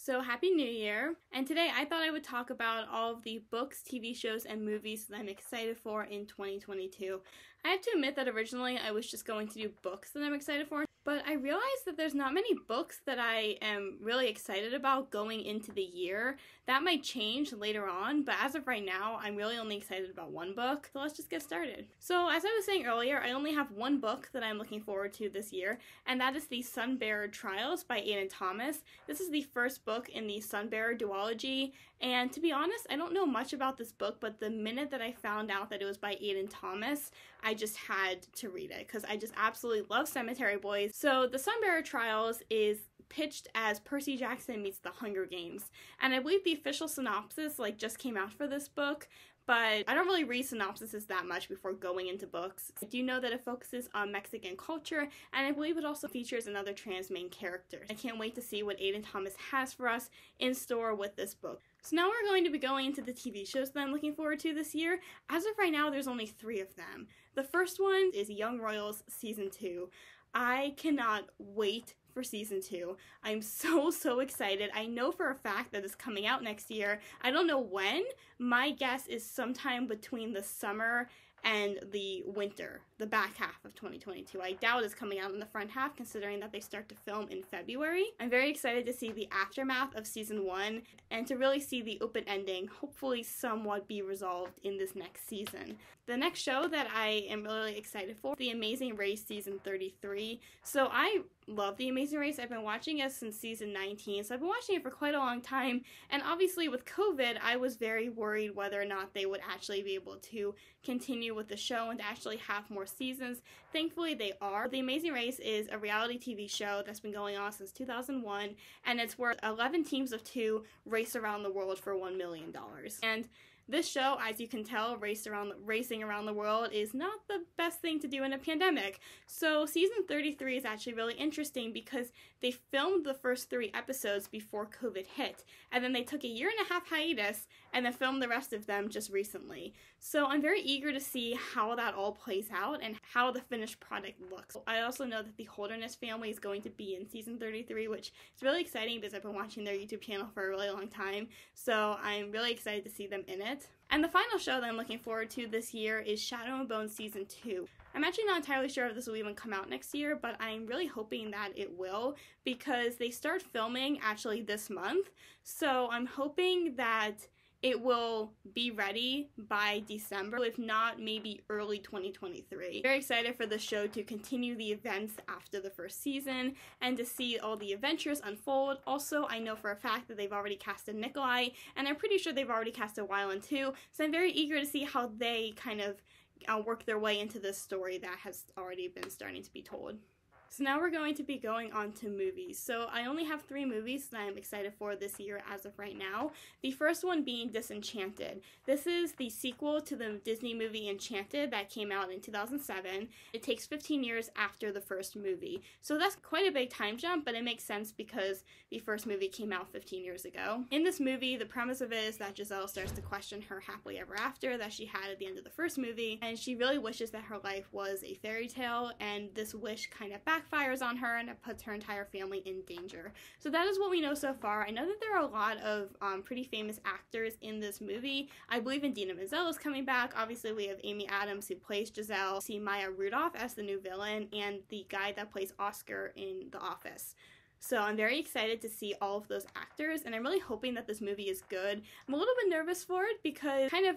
So happy New Year! And today I thought I would talk about all of the books, TV shows, and movies that I'm excited for in 2022. I have to admit that originally I was just going to do books that I'm excited for, but I realized that there's not many books that I am really excited about going into the year. That might change later on, but as of right now, I'm really only excited about one book, so let's just get started. So as I was saying earlier, I only have one book that I'm looking forward to this year, and that is the Sunbearer Trials by Aiden Thomas. This is the first book in the Sunbearer duology, and to be honest, I don't know much about this book, but the minute that I found out that it was by Aiden Thomas, I just had to read it, because I just absolutely love Cemetery Boys. So the Sunbearer Trials is pitched as Percy Jackson meets the Hunger Games, and I believe the official synopsis just came out for this book, but I don't really read synopsises that much before going into books. I do know that it focuses on Mexican culture, and I believe it also features another trans main character. I can't wait to see what Aiden Thomas has for us in store with this book. So now we're going to be going into the TV shows that I'm looking forward to this year. As of right now, there's only 3 of them. The first one is Young Royals Season 2. I cannot wait for Season 2. I'm so excited. I know for a fact that it's coming out next year. I don't know when. My guess is sometime between the summer and the winter, the back half of 2022. I doubt it's coming out in the front half, considering that they start to film in February. I'm very excited to see the aftermath of Season 1 and to really see the open ending hopefully somewhat be resolved in this next season. The next show that I am really excited for, The Amazing Race Season 33. So I love The Amazing Race. I've been watching it since Season 19, so I've been watching it for quite a long time, and obviously with COVID, I was very worried whether or not they would actually be able to continue with the show and to actually have more seasons. Thankfully, they are. The Amazing Race is a reality TV show that's been going on since 2001, and it's where 11 teams of 2 race around the world for $1 million. And this show, as you can tell, racing around the world is not the best thing to do in a pandemic. So season 33 is actually really interesting because they filmed the first 3 episodes before COVID hit, and then they took a 1.5 year hiatus and then filmed the rest of them just recently. So I'm very eager to see how that all plays out and how the finished product looks. I also know that the Holderness family is going to be in season 33, which is really exciting because I've been watching their YouTube channel for a really long time. So I'm really excited to see them in it. And the final show that I'm looking forward to this year is Shadow and Bone Season 2. I'm actually not entirely sure if this will even come out next year, but I'm really hoping that it will because they start filming actually this month. So I'm hoping that it will be ready by December, if not maybe early 2023. Very excited for the show to continue the events after the first season and to see all the adventures unfold. Also, I know for a fact that they've already casted Nikolai, and I'm pretty sure they've already casted Wylan too, so I'm very eager to see how they kind of work their way into this story that has already been starting to be told. So now we're going to be going on to movies. So I only have 3 movies that I'm excited for this year as of right now. The first one being Disenchanted. This is the sequel to the Disney movie Enchanted that came out in 2007. It takes 15 years after the first movie. So that's quite a big time jump, but it makes sense because the first movie came out 15 years ago. In this movie, the premise of it is that Giselle starts to question her happily ever after that she had at the end of the first movie, and she really wishes that her life was a fairy tale, and this wish kind of backfires on her and it puts her entire family in danger. So that is what we know so far. I know that there are a lot of pretty famous actors in this movie. I believe Idina Menzel is coming back. Obviously we have Amy Adams who plays Giselle. We see Maya Rudolph as the new villain and the guy that plays Oscar in The Office. So I'm very excited to see all of those actors, and I'm really hoping that this movie is good. I'm a little bit nervous for it because it's kind of,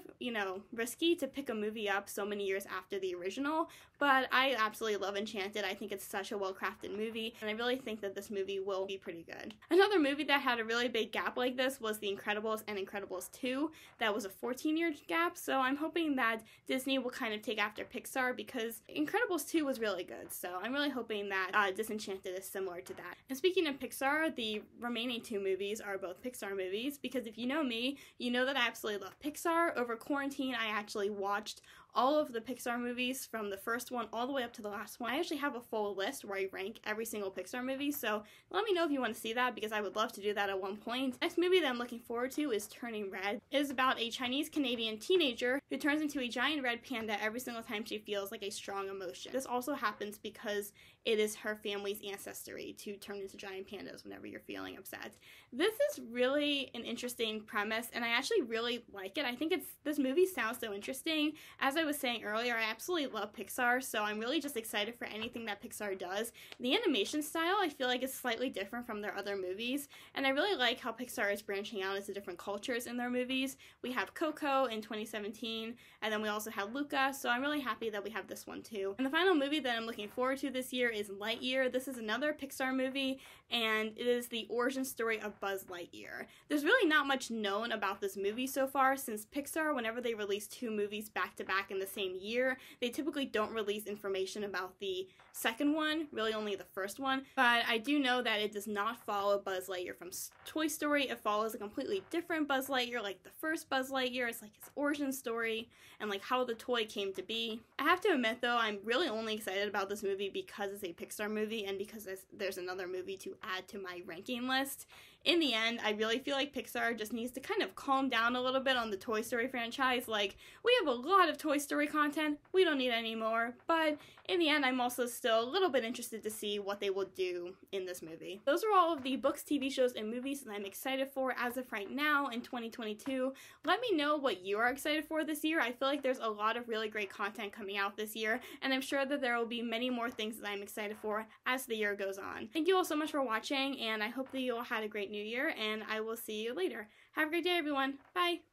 risky to pick a movie up so many years after the original, but I absolutely love Enchanted. I think it's such a well-crafted movie, and I really think that this movie will be pretty good. Another movie that had a really big gap like this was The Incredibles and Incredibles 2. That was a 14-year gap, so I'm hoping that Disney will kind of take after Pixar because Incredibles 2 was really good, so I'm really hoping that Disenchanted is similar to that. And speaking of Pixar, the remaining 2 movies are both Pixar movies because if you know me, you know that I absolutely love Pixar. Over quarantine, I actually watched all of the Pixar movies from the first one all the way up to the last one. I actually have a full list where I rank every single Pixar movie, so let me know if you want to see that because I would love to do that at one point. Next movie that I'm looking forward to is Turning Red. It is about a Chinese-Canadian teenager who turns into a giant red panda every single time she feels like a strong emotion. This also happens because it is her family's ancestry to turn into giant pandas whenever you're feeling upset. This is really an interesting premise, and I actually really like it. I think this movie sounds so interesting. As I was saying earlier, I absolutely love Pixar, so I'm really just excited for anything that Pixar does. The animation style, I feel like, is slightly different from their other movies, and I really like how Pixar is branching out into different cultures in their movies. We have Coco in 2017, and then we also have Luca, so I'm really happy that we have this one too. And the final movie that I'm looking forward to this year is Lightyear. This is another Pixar movie, and it is the origin story of Buzz Lightyear. There's really not much known about this movie so far, since Pixar, whenever they release two movies back to back in the same year, they typically don't release information about the second one, really only the first one. But I do know that it does not follow Buzz Lightyear from Toy Story. It follows a completely different Buzz Lightyear, like the first Buzz Lightyear. It's like his origin story and like how the toy came to be. I have to admit though, I'm really only excited about this movie because it's a Pixar movie and because there's another movie to add to my ranking list. In the end, I really feel like Pixar just needs to kind of calm down a little bit on the Toy Story franchise. Like, we have a lot of Toy Story content, we don't need any more, but in the end, I'm also still a little bit interested to see what they will do in this movie. Those are all of the books, TV shows, and movies that I'm excited for as of right now in 2022. Let me know what you are excited for this year. I feel like there's a lot of really great content coming out this year, and I'm sure that there will be many more things that I'm excited for as the year goes on. Thank you all so much for watching, and I hope that you all had a great new year, and I will see you later. Have a great day, everyone. Bye!